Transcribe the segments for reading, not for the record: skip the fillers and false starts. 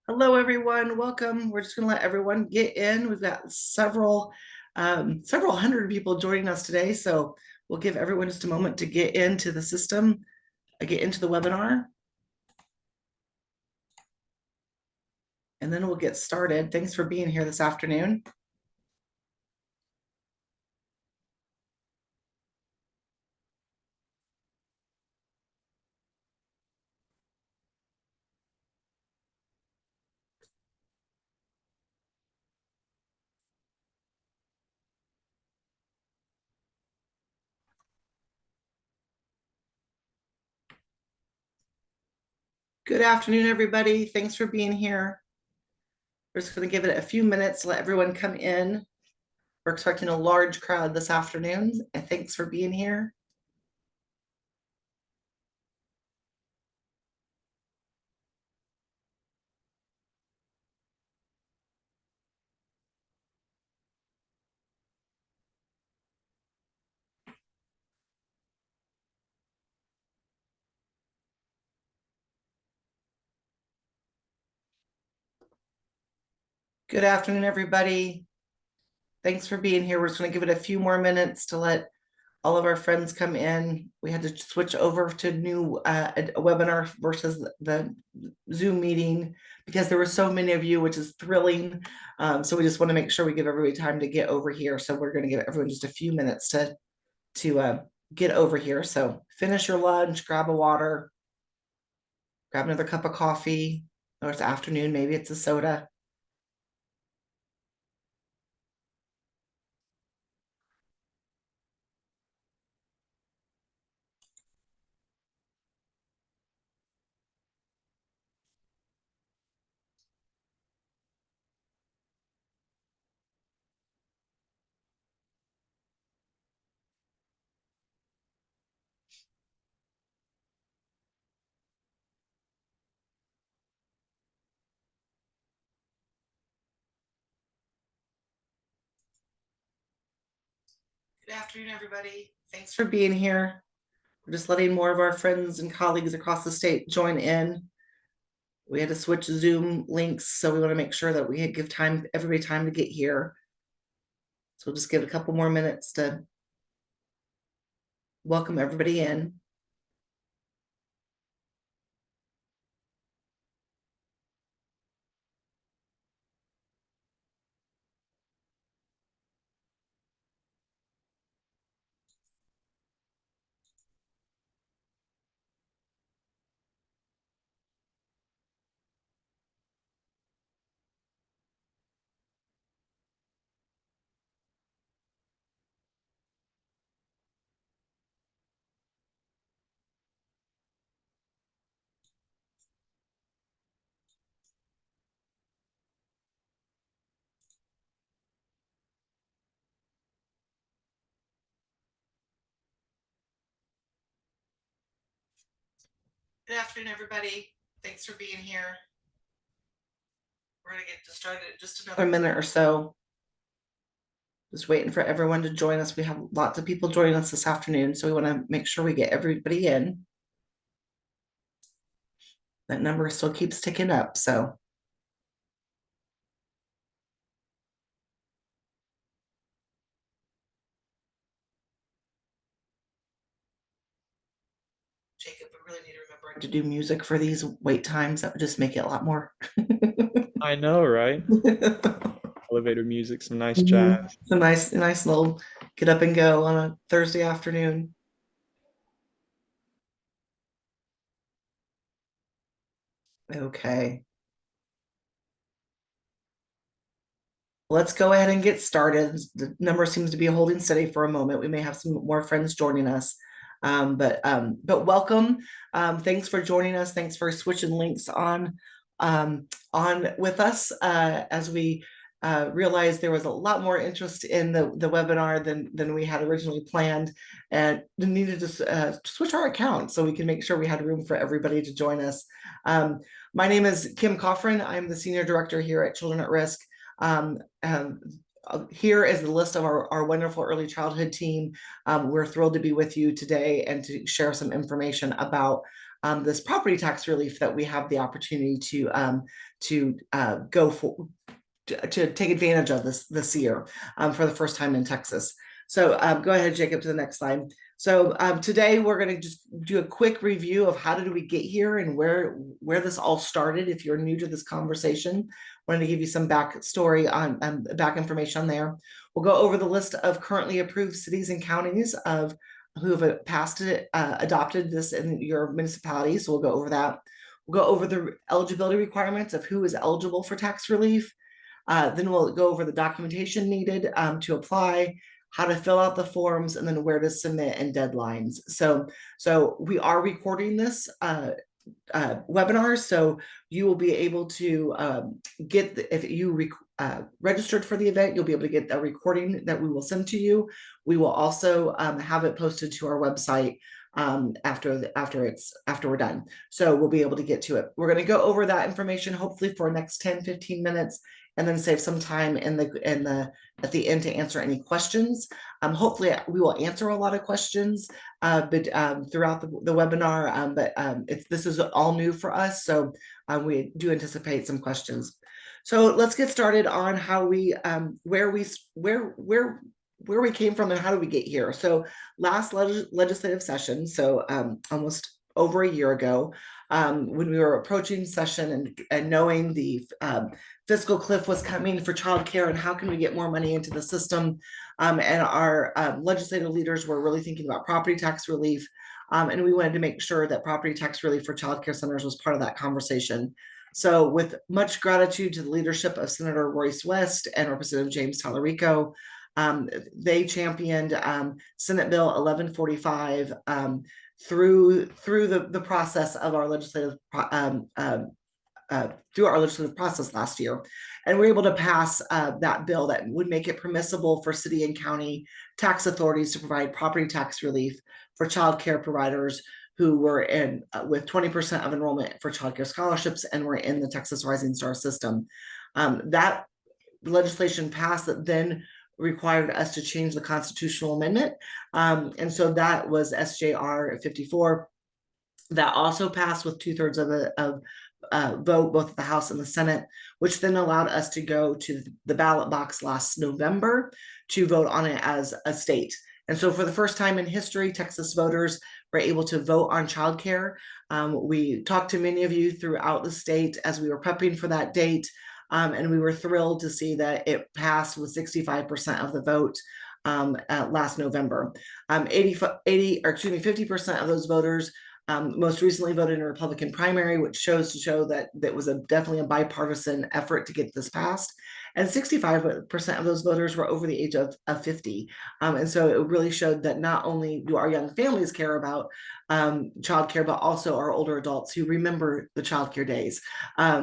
Hello, everyone. Welcome. We're just going to let everyone get in. We've got several hundred people joining us today, so we'll give everyone just a moment to get into the system, get into the webinar, and then we'll get started. Thanks for being here this afternoon. Good afternoon, everybody. Thanks for being here. We're just going to give it a few minutes to let everyone come in. We're expecting a large crowd this afternoon, and thanks for being here. Good afternoon, everybody. Thanks for being here. We're just going to give it a few more minutes to let all of our friends come in. We had to switch over to new a webinar versus the Zoom meeting because there were so many of you, which is thrilling. So we just want to make sure we give everybody time to get over here. So we're going to give everyone just a few minutes to get over here. So finish your lunch, grab a water, grab another cup of coffee, or it's afternoon, maybe it's a soda. Good afternoon, everybody. Thanks for being here. We're just letting more of our friends and colleagues across the state join in. We had to switch Zoom links, so we want to make sure that we give everybody time to get here. So we'll just give it a couple more minutes to welcome everybody in. Good afternoon, everybody. Thanks for being here. We're going to get started in just another minute or so. Just waiting for everyone to join us. We have lots of people joining us this afternoon, so we want to make sure we get everybody in. That number still keeps ticking up, so. Jacob, we really need to remember to do music for these wait times. That would just make it a lot more. I know, right? Elevator music, some nice Mhm. jazz. It's a nice little get up and go on a Thursday afternoon. Okay. Let's go ahead and get started. The number seems to be holding steady for a moment. We may have some more friends joining us. But welcome. Thanks for joining us. Thanks for switching links on with us as we realized there was a lot more interest in the webinar than we had originally planned, and needed to switch our account so we can make sure we had room for everybody to join us. My name is Kim Coffrin. I'm the Senior Director here at Children at Risk. Um, um, Here is the list of our wonderful early childhood team. We're thrilled to be with you today and to share some information about this property tax relief that we have the opportunity to go for, to take advantage of this year for the first time in Texas. So go ahead, Jacob, to the next slide. So today we're going to just do a quick review of how did we get here and where this all started. If you're new to this conversation, wanted to give you some backstory on back information on there. We'll go over the list of currently approved cities and counties of who have passed it, adopted this in your municipality. So we'll go over that. We'll go over the eligibility requirements of who is eligible for tax relief. Then we'll go over the documentation needed to apply, how to fill out the forms, and then where to submit and deadlines. So we are recording this webinar, so you will be able to get if you registered for the event, you'll be able to get a recording that we will send to you. We will also have it posted to our website after we're done. So we'll be able to get to it. We're going to go over that information hopefully for the next 10-15 minutes, and then save some time at the end to answer any questions. Hopefully we will answer a lot of questions but throughout the webinar, but this is all new for us, so we do anticipate some questions. So let's get started on how we where we came from and how do we get here. So last legislative session, so almost over a year ago, when we were approaching session and knowing the fiscal cliff was coming for childcare and how can we get more money into the system, and our legislative leaders were really thinking about property tax relief, and we wanted to make sure that property tax relief for childcare centers was part of that conversation. So with much gratitude to the leadership of Senator Royce West and Representative James Tallarico, they championed Senate Bill 1145 through the process of our legislative process last year, and we're able to pass that bill that would make it permissible for city and county tax authorities to provide property tax relief for child care providers who were in with 20% of enrollment for child care scholarships and were in the Texas Rising Star system. That legislation passed that then required us to change the constitutional amendment. And so that was SJR 54. That also passed with 2/3 of vote, both the House and the Senate, which then allowed us to go to the ballot box last November to vote on it as a state. And so for the first time in history, Texas voters were able to vote on childcare. We talked to many of you throughout the state as we were prepping for that date. And we were thrilled to see that it passed with 65% of the vote last November. 50% of those voters most recently voted in a Republican primary, which shows that that was definitely a bipartisan effort to get this passed. And 65% of those voters were over the age of 50. And so it really showed that not only do our young families care about childcare, but also our older adults who remember the childcare days.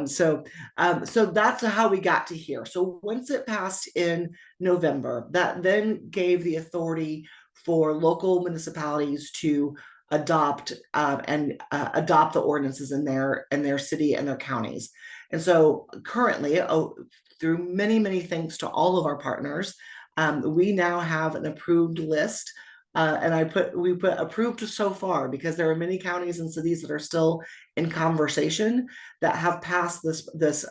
So that's how we got to here. So once it passed in November, that then gave the authority for local municipalities to adopt adopt the ordinances in their city and their counties. And so currently, through many thanks to all of our partners, we now have an approved list. And we put approved so far because there are many counties and cities that are still in conversation that have passed this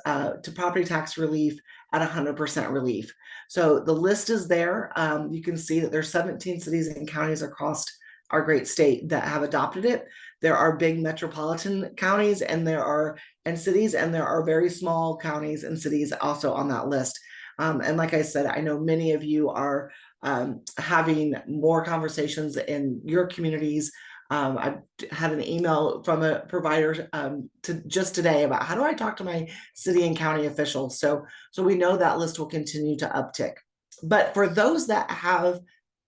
to property tax relief at 100% relief. So the list is there. You can see that there's 17 cities and counties across our great state that have adopted it. There are big metropolitan counties and cities, and there are very small counties and cities also on that list. And like I said, I know many of you are having more conversations in your communities. I had an email from a provider just today about how do I talk to my city and county officials. So we know that list will continue to uptick. But for those that have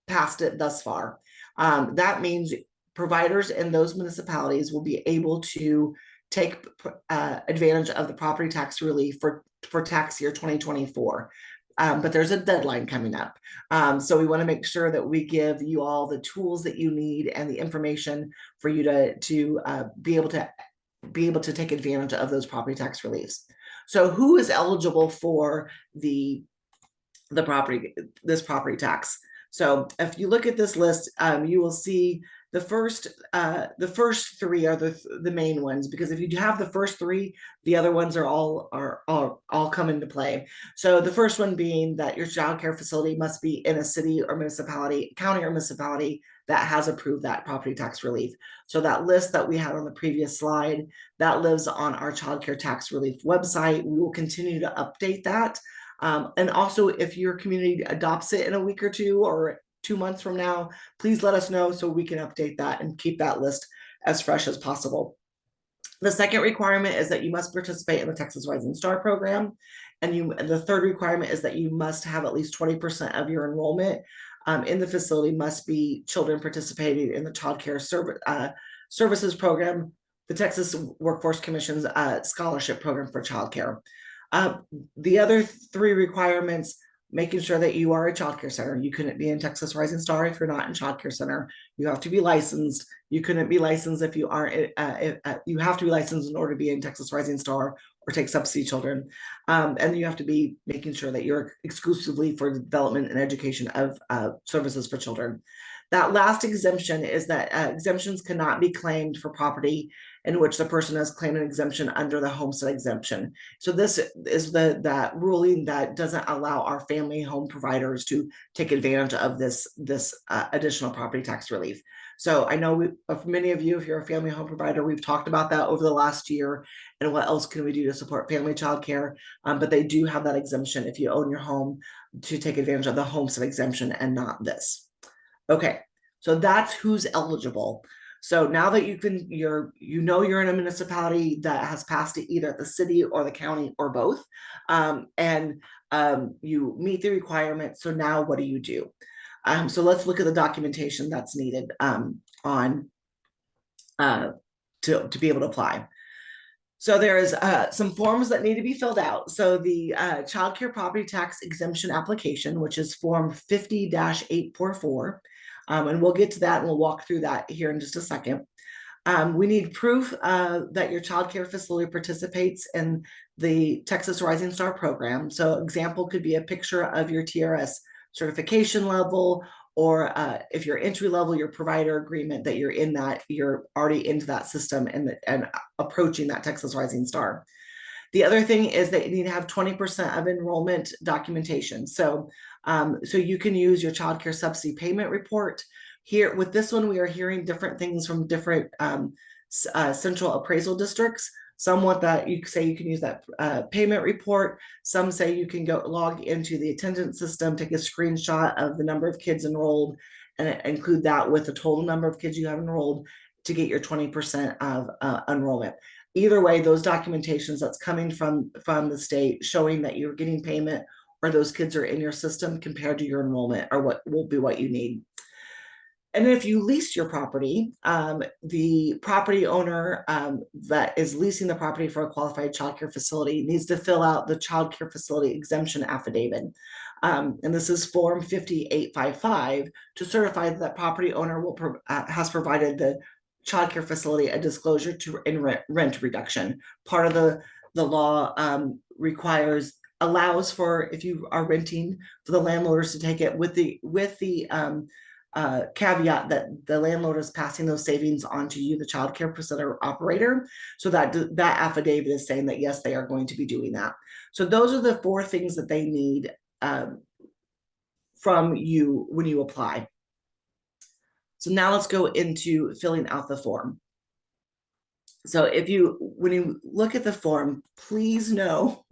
passed it thus far, that means providers in those municipalities will be able to take advantage of the property tax relief for tax year 2024. But there's a deadline coming up. So we want to make sure that we give you all the tools that you need and the information for you to be able to take advantage of those property tax reliefs. So who is eligible for this property tax? So if you look at this list, you will see the first three are the main ones, because if you have the first three, the other ones are all come into play. So the first one being that your child care facility must be in a city or municipality, county or municipality that has approved that property tax relief. So that list that we had on the previous slide, that lives on our child care tax relief website. We will continue to update that. And also, if your community adopts it in a week or two or 2 months from now, please let us know so we can update that and keep that list as fresh as possible. The second requirement is that you must participate in the Texas Rising Star program. And the third requirement is that you must have at least 20% of your enrollment in the facility must be children participating in the child care services program, the Texas Workforce Commission's scholarship program for childcare. The other three requirements: making sure that you are a childcare center. You couldn't be in Texas Rising Star if you're not in childcare center. You have to be licensed. You couldn't be licensed if you aren't. You have to be licensed in order to be in Texas Rising Star or take subsidy children. And you have to be making sure that you're exclusively for development and education of services for children. That last exemption is that exemptions cannot be claimed for property in which the person has claimed an exemption under the homestead exemption. So this is that ruling that doesn't allow our family home providers to take advantage of this additional property tax relief. So I know of many of you, if you're a family home provider, we've talked about that over the last year and what else can we do to support family child care. But they do have that exemption if you own your home to take advantage of the homestead exemption and not this. Okay, so that's who's eligible. So now that you're in a municipality that has passed it either at the city or the county or both, and you meet the requirements. So now what do you do? So let's look at the documentation that's needed to be able to apply. So there is some forms that need to be filled out. So the child care property tax exemption application, which is form 50-844. And we'll get to that and we'll walk through that here in just a second. We need proof that your child care facility participates in the Texas Rising Star program. So example could be a picture of your TRS certification level, or if you're entry level, your provider agreement that you're already into that system and approaching that Texas Rising Star. The other thing is that you need to have 20% of enrollment documentation. So you can use your child care subsidy payment report. Here with this one, we are hearing different things from different central appraisal districts. Some want that you can use that payment report. Some say you can go log into the attendance system, take a screenshot of the number of kids enrolled, and include that with the total number of kids you have enrolled to get your 20% of enrollment. Either way, those documentations that's coming from the state showing that you're getting payment or those kids are in your system compared to your enrollment are what will be what you need. And if you lease your property, the property owner that is leasing the property for a qualified child care facility needs to fill out the child care facility exemption affidavit. And this is form 5855 to certify that the property owner has provided the child care facility a disclosure to rent reduction. Part of the law allows for, if you are renting, for the landlords to take it with the caveat that the landlord is passing those savings on to you, the child care center operator. So that affidavit is saying that yes, they are going to be doing that. So those are the 4 things that they need from you when you apply. So now let's go into filling out the form. So when you look at the form, please know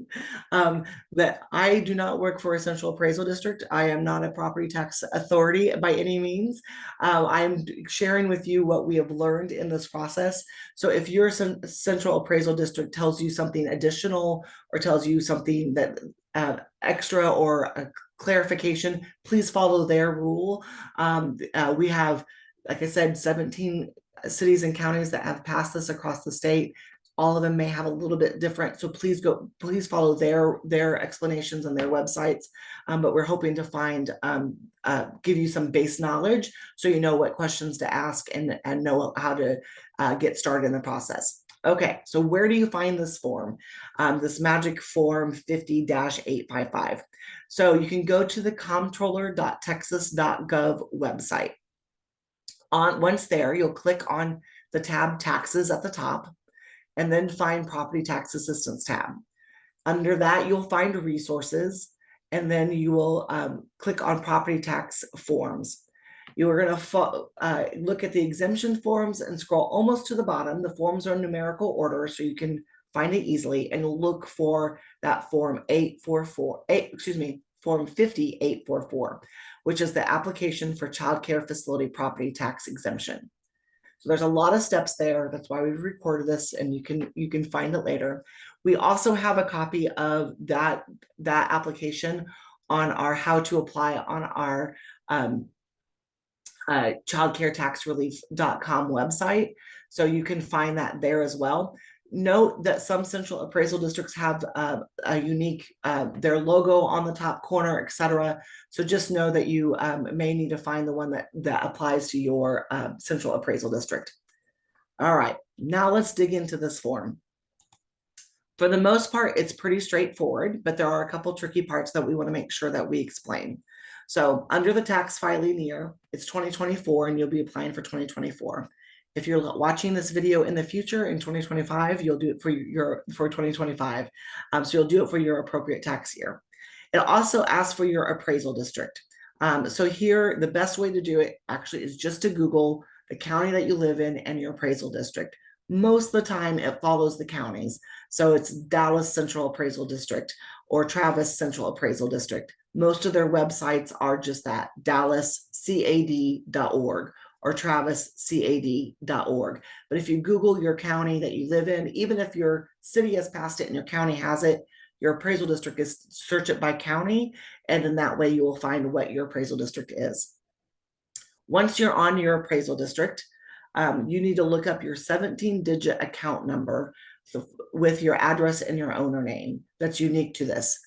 that I do not work for a central appraisal district. I am not a property tax authority by any means. I'm sharing with you what we have learned in this process. So if your central appraisal district tells you something additional or tells you something that extra or a clarification, please follow their rule. We have, like I said, 17 cities and counties that have passed this across the state. All of them may have a little bit different. So please follow their explanations on their websites. But we're hoping to give you some base knowledge so you know what questions to ask and know how to get started in the process. Okay, so where do you find this form? This magic form 50-855. So you can go to the comptroller.texas.gov website. Once there, you'll click on the tab Taxes at the top, and then find Property Tax Assistance tab. Under that, you'll find Resources, and then you will click on Property Tax Forms. You are going to look at the exemption forms and scroll almost to the bottom. The forms are in numerical order, so you can find it easily, and look for that form 5844, which is the application for child care facility property tax exemption. So there's a lot of steps there. That's why we've recorded this, and you can find it later. We also have a copy of that application on our how to apply on our childcaretaxrelief.com website. So you can find that there as well. Note that some central appraisal districts have a unique, their logo on the top corner, etc. So just know that you may need to find the one that applies to your central appraisal district. All right, now let's dig into this form. For the most part, it's pretty straightforward, but there are a couple tricky parts that we want to make sure that we explain. So under the tax filing year, it's 2024, and you'll be applying for 2024. If you're watching this video in the future in 2025, you'll do it for 2025. So you'll do it for your appropriate tax year. It also asks for your appraisal district. So here, the best way to do it actually is just to Google the county that you live in and your appraisal district. Most of the time it follows the counties. So it's Dallas Central Appraisal District or Travis Central Appraisal District. Most of their websites are just that, dallascad.org or traviscad.org. But if you Google your county that you live in, even if your city has passed it and your county has it, your appraisal district is search it by county, and in that way you will find what your appraisal district is. Once you're on your appraisal district, you need to look up your 17-digit account number with your address and your owner name. That's unique to this,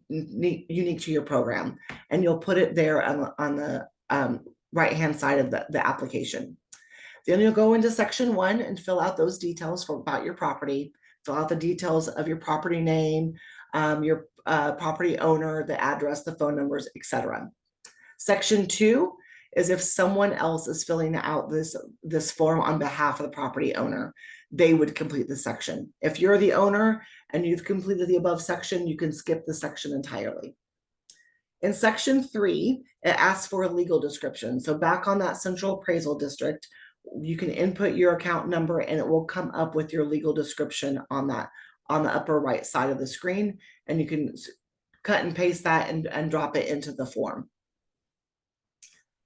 unique to your program. And you'll put it there on the right-hand side of the application. Then you'll go into section 1 and fill out those details about your property. Fill out the details of your property name, your property owner, the address, the phone numbers, etc. Section 2 is if someone else is filling out this form on behalf of the property owner, they would complete this section. If you're the owner and you've completed the above section, you can skip the section entirely. In section 3, it asks for a legal description. So back on that central appraisal district, you can input your account number and it will come up with your legal description on the upper right side of the screen, and you can cut and paste that and drop it into the form.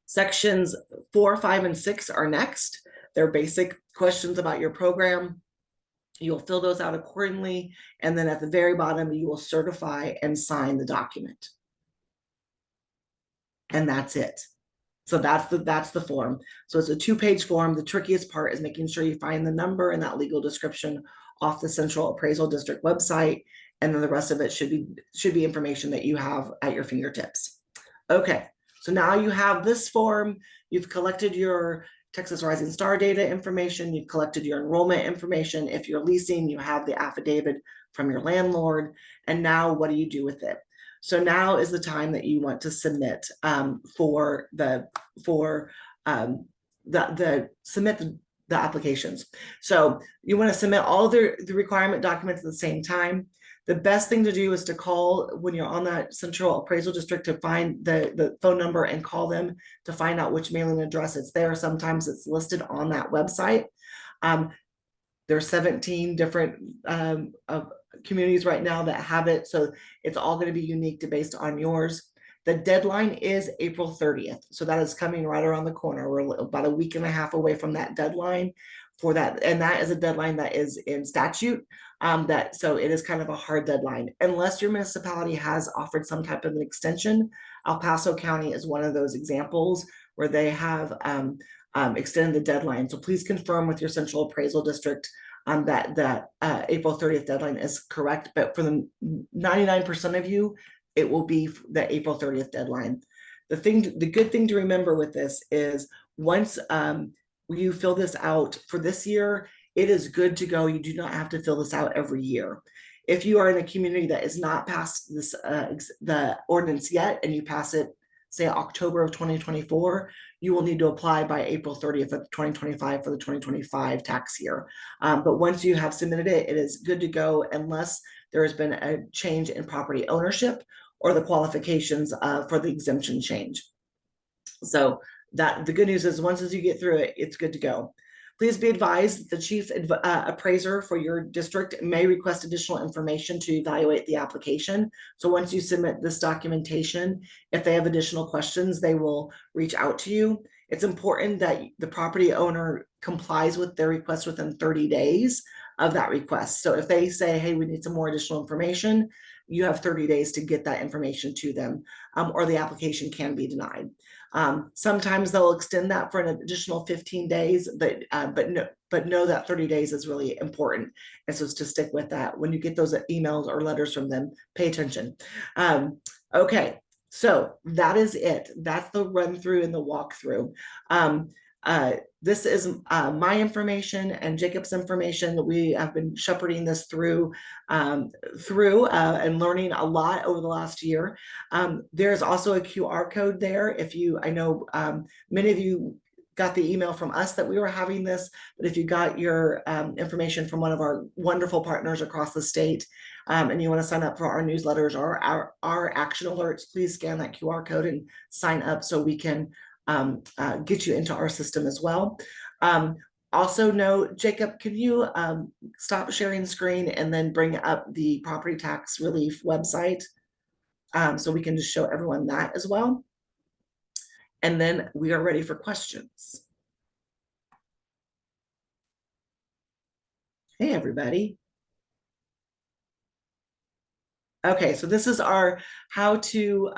Sections 4, 5, and 6 are next. They're basic questions about your program. You'll fill those out accordingly, and then at the very bottom, you will certify and sign the document. And that's it. So that's the form. So it's a 2-page form. The trickiest part is making sure you find the number and that legal description off the Central Appraisal District website, and then the rest of it should be information that you have at your fingertips. Okay, so now you have this form. You've collected your Texas Rising Star data information. You've collected your enrollment information. If you're leasing, you have the affidavit from your landlord. And now what do you do with it? So now is the time that you want to submit submit the applications. So you want to submit all the requirement documents at the same time. The best thing to do is to call when you're on that Central Appraisal District to find the phone number and call them to find out which mailing address it's there. Sometimes it's listed on that website. There's 17 different communities right now that have it, so it's all going to be unique based on yours. The deadline is April 30th, so that is coming right around the corner. We're about a week and a half away from that deadline for that, and that is a deadline that is in statute. So it is kind of a hard deadline unless your municipality has offered some type of an extension. El Paso County is one of those examples where they have extended the deadline. So please confirm with your Central Appraisal District that April 30th deadline is correct, but for the 99% of you, it will be the April 30th deadline. The good thing to remember with this is once you fill this out for this year, it is good to go. You do not have to fill this out every year. If you are in a community that is not passed this the ordinance yet, and you pass it say October of 2024, you will need to apply by April 30th of 2025 for the 2025 tax year. But once you have submitted it, it is good to go unless there has been a change in property ownership or the qualifications for the exemption change. So that the good news is once as you get through it, it's good to go. Please be advised that the chief appraiser for your district may request additional information to evaluate the application. So once you submit this documentation, if they have additional questions, they will reach out to you. It's important that the property owner complies with their request within 30 days of that request. So if they say, hey, we need some more additional information, you have 30 days to get that information to them, or the application can be denied. Sometimes they'll extend that for an additional 15 days, but know that 30 days is really important. And so it's to stick with that. When you get those emails or letters from them, pay attention. Okay, so that is it. That's the run through and the walkthrough. This is my information and Jacob's information. We have been shepherding this through and learning a lot over the last year. There's also a QR code there. I know many of you got the email from us that we were having this, but if you got your information from one of our wonderful partners across the state, and you want to sign up for our newsletters or our action alerts, please scan that QR code and sign up so we can get you into our system as well. Also note, Jacob, can you stop sharing screen and then bring up the property tax relief website so we can just show everyone that as well. And then we are ready for questions. Hey, everybody. Okay, so this is our how to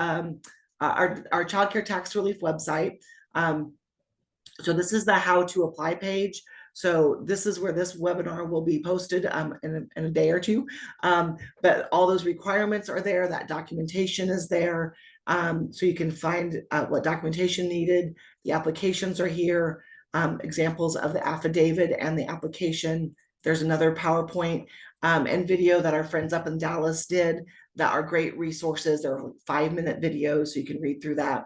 our child care tax relief website. So this is the how to apply page. So this is where this webinar will be posted in a day or two. But all those requirements are there. That documentation is there. So you can find what documentation needed. The applications are here. Examples of the affidavit and the application. There's another PowerPoint and video that our friends up in Dallas did that are great resources. They're 5-minute videos, so you can read through that.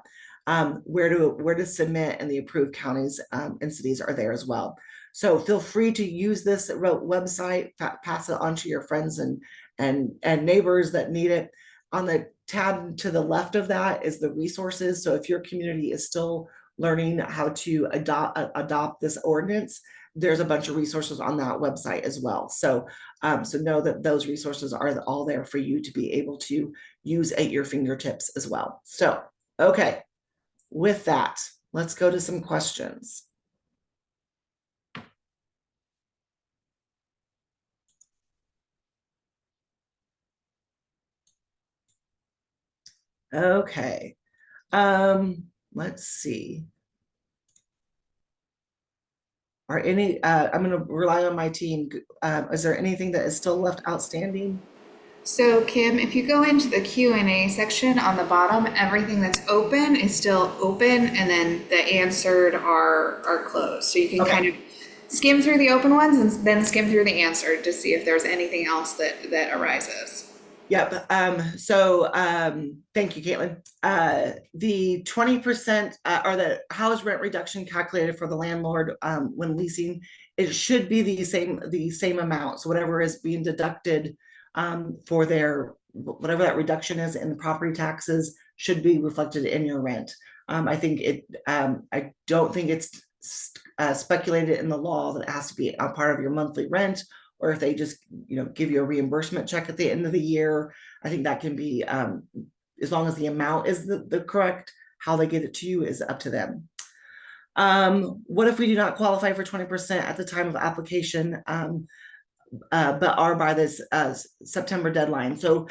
Where to submit, and the approved counties and cities are there as well. So feel free to use this website, pass it on to your friends and neighbors that need it. On the tab to the left of that is the resources. So if your community is still learning how to adopt this ordinance, there's a bunch of resources on that website as well. So know that those resources are all there for you to be able to use at your fingertips as well. So, okay, with that, let's go to some questions. Okay, let's see. Are any, I'm going to rely on my team. Is there anything that is still left outstanding? So Kim, if you go into the Q&A section on the bottom, everything that's open is still open, and then the answered are closed. So you can kind of skim through the open ones and then skim through the answered to see if there's anything else that arises. Yep. Thank you, Caitlin. The 20% or the house rent reduction calculated for the landlord when leasing, it should be the same amount. So whatever is being deducted for their whatever that reduction is in the property taxes should be reflected in your rent. I think I don't think it's speculated in the law that it has to be a part of your monthly rent, or if they just give you a reimbursement check at the end of the year. I think that can be as long as the amount is the correct, how they get it to you is up to them. What if we do not qualify for 20% at the time of application, but are by this September deadline? So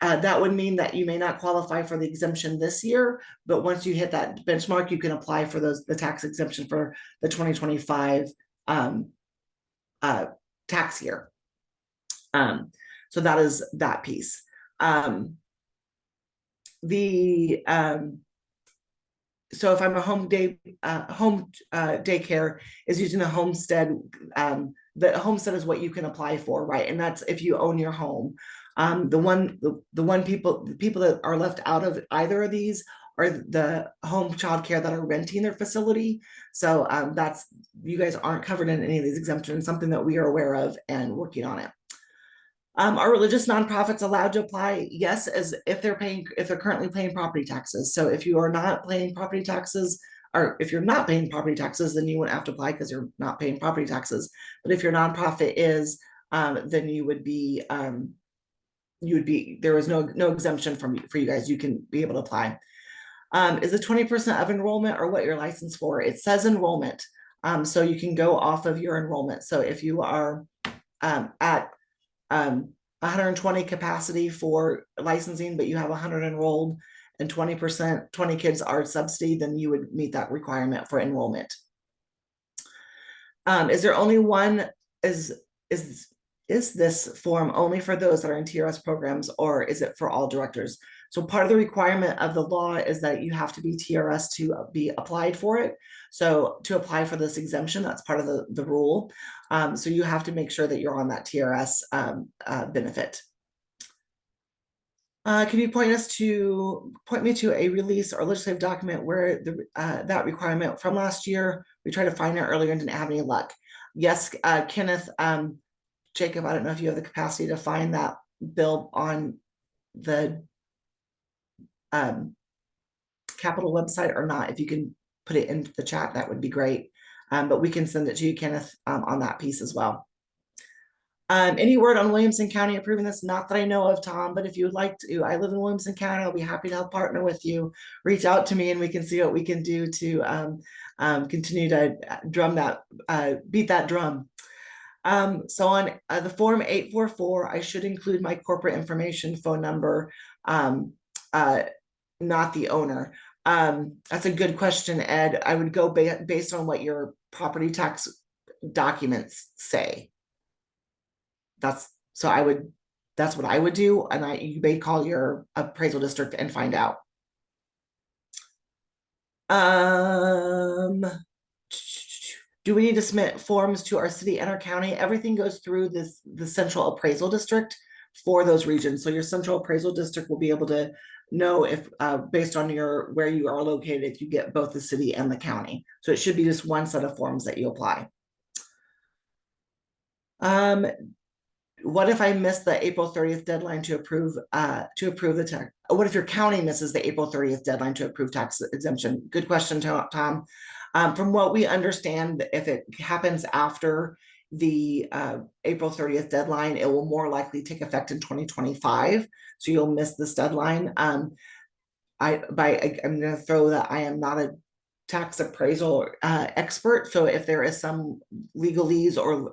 that would mean that you may not qualify for the exemption this year, but once you hit that benchmark, you can apply for the tax exemption for the 2025 tax year. So that is that piece. So if I'm a home daycare is using the homestead, the homestead is what you can apply for, right? And that's if you own your home. The people that are left out of either of these are the home childcare that are renting their facility. So that's, you guys aren't covered in any of these exemptions, something that we are aware of and working on it. Are religious nonprofits allowed to apply? Yes, as if they're currently paying property taxes. So if you are not paying property taxes, or if you're not paying property taxes, then you wouldn't have to apply because you're not paying property taxes. But if your nonprofit is, then you would be, there is no exemption for you guys. You can be able to apply. Is it 20% of enrollment or what you're licensed for? It says enrollment. So you can go off of your enrollment. So if you are at 120 capacity for licensing, but you have 100 enrolled and 20%, 20 kids are subsidy, then you would meet that requirement for enrollment. Is there only one, is this form only for those that are in TRS programs, or is it for all directors? So part of the requirement of the law is that you have to be TRS to be applied for it. So to apply for this exemption, that's part of the rule. So you have to make sure that you're on that TRS benefit. Can you point me to a release or legislative document where that requirement from last year? We tried to find it earlier and didn't have any luck. Yes, Kenneth, Jacob, I don't know if you have the capacity to find that bill on the Capitol website or not. If you can put it into the chat, that would be great. But we can send it to you, Kenneth, on that piece as well. Any word on Williamson County approving this? Not that I know of, Tom, but if you would like to, I live in Williamson County. I'll be happy to help partner with you. Reach out to me and we can see what we can do to continue to beat that drum. So on the form 844, I should include my corporate information, phone number, not the owner. That's a good question, Ed. I would go based on what your property tax documents say. That's what I would do, and you may call your appraisal district and find out. Do we need to submit forms to our city and our county? Everything goes through the central appraisal district for those regions. So your central appraisal district will be able to know if based on where you are located, if you get both the city and the county. So it should be just one set of forms that you apply. What if I miss the April 30th deadline to approve the tax? What if your county misses the April 30th deadline to approve tax exemption? Good question, Tom. From what we understand, if it happens after the April 30th deadline, it will more likely take effect in 2025. So you'll miss this deadline. I'm going to throw that I am not a tax appraisal expert. So if there is some legalese or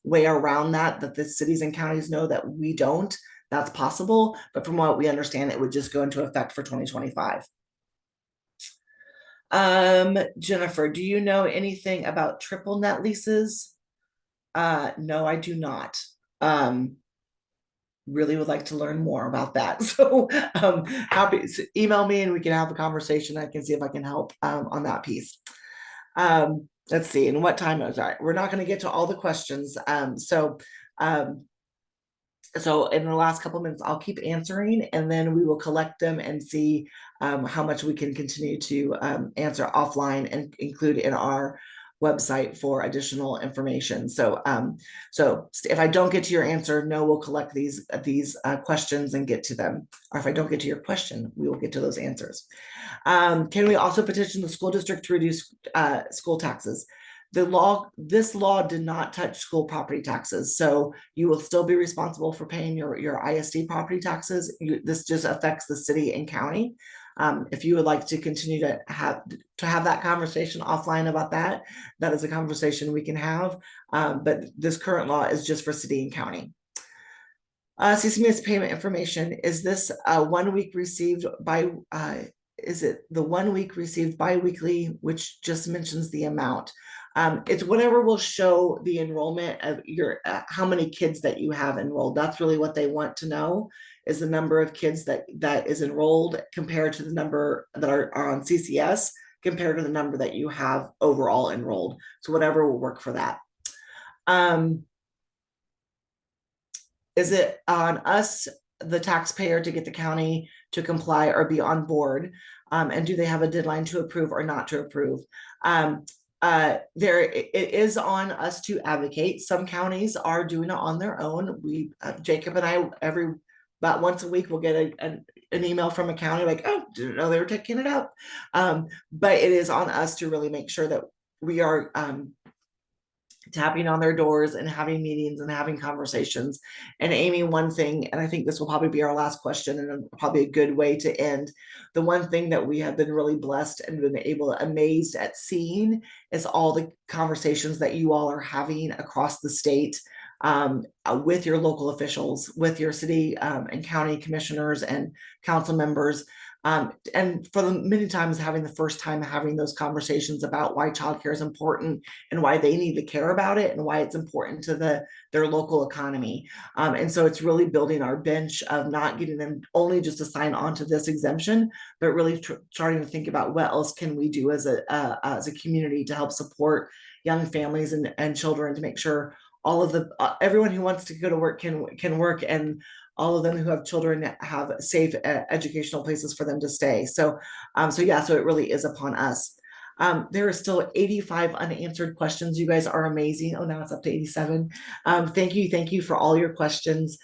way around that the cities and counties know that we don't, that's possible. But from what we understand, it would just go into effect for 2025. Jennifer, do you know anything about triple net leases? No, I do not. Really would like to learn more about that. So happy to email me and we can have a conversation. I can see if I can help on that piece. Let's see, and what time is that? We're not going to get to all the questions. So in the last couple of minutes, I'll keep answering and then we will collect them and see how much we can continue to answer offline and include in our website for additional information. So if I don't get to your answer, no, we'll collect these questions and get to them. Or if I don't get to your question, we will get to those answers. Can we also petition the school district to reduce school taxes? This law did not touch school property taxes. So you will still be responsible for paying your ISD property taxes. This just affects the city and county. If you would like to continue to have that conversation offline about that is a conversation we can have. But this current law is just for city and county. CCMS payment information. Is this 1 week received by, is it the 1 week received bi-weekly, which just mentions the amount? It's whatever will show the enrollment of your, how many kids that you have enrolled. That's really what they want to know, is the number of kids that is enrolled compared to the number that are on CCS compared to the number that you have overall enrolled. So whatever will work for that. Is it on us the taxpayer to get the county to comply or be on board? And do they have a deadline to approve or not to approve? It is on us to advocate. Some counties are doing it on their own. Jacob and I, about once a week, we'll get an email from a county like, oh, didn't know they were taking it up. But it is on us to really make sure that we are tapping on their doors and having meetings and having conversations. And Amy, one thing, and I think this will probably be our last question and probably a good way to end. The one thing that we have been really blessed and been amazed at seeing is all the conversations that you all are having across the state with your local officials, with your city and county commissioners and council members. And for the many times having the first time having those conversations about why childcare is important and why they need to care about it and why it's important to their local economy. And so it's really building our bench of not getting them only just to sign on to this exemption, but really starting to think about what else can we do as a community to help support young families and children, to make sure all of everyone who wants to go to work can work, and all of them who have children have safe educational places for them to stay. So it really is upon us. There are still 85 unanswered questions. You guys are amazing. Oh, now it's up to 87. Thank you for all your questions.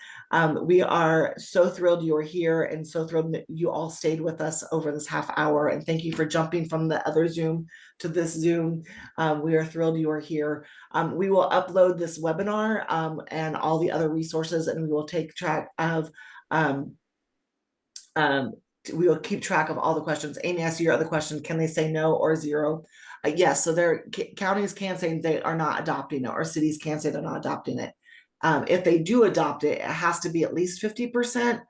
We are so thrilled you're here and so thrilled that you all stayed with us over this half hour. And thank you for jumping from the other Zoom to this Zoom. We are thrilled you are here. We will upload this webinar and all the other resources, and we will take track of we will keep track of all the questions. Amy, I see your other question. Can they say no or zero? Yes, so counties can say they are not adopting it, or cities can say they're not adopting it. If they do adopt it, it has to be at least 50%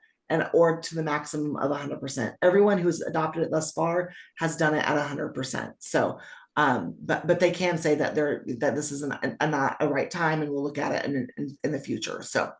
or to the maximum of 100%. Everyone who's adopted it thus far has done it at 100%. So, but they can say that this is not a right time, and we'll look at it in the future. So.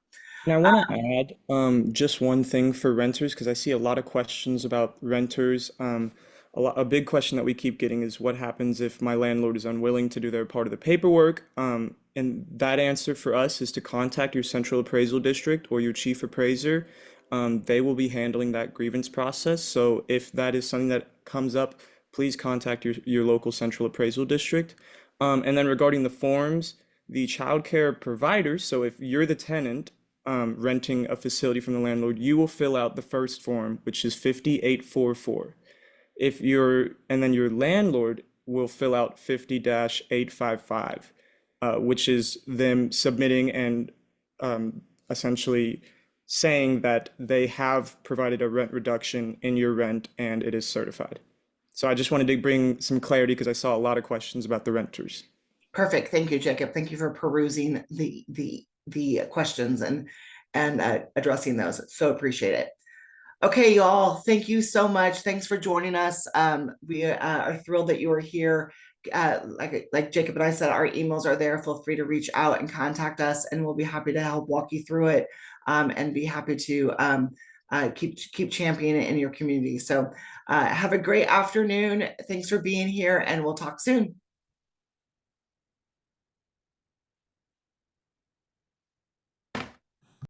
And I want to add just one thing for renters, because I see a lot of questions about renters. A big question that we keep getting is what happens if my landlord is unwilling to do their part of the paperwork. And that answer for us is to contact your central appraisal district or your chief appraiser. They will be handling that grievance process. So if that is something that comes up, please contact your local central appraisal district. And then regarding the forms, the childcare providers, so if you're the tenant renting a facility from the landlord, you will fill out the first form, which is 5844. And then your landlord will fill out 50-855, which is them submitting and essentially saying that they have provided a rent reduction in your rent and it is certified. So I just wanted to bring some clarity because I saw a lot of questions about the renters. Perfect. Thank you, Jacob. Thank you for perusing the questions and addressing those. So appreciate it. Okay, y'all, thank you so much. Thanks for joining us. We are thrilled that you are here. Like Jacob and I said, our emails are there. Feel free to reach out and contact us, and we'll be happy to help walk you through it and be happy to keep championing it in your community. So have a great afternoon. Thanks for being here, and we'll talk soon.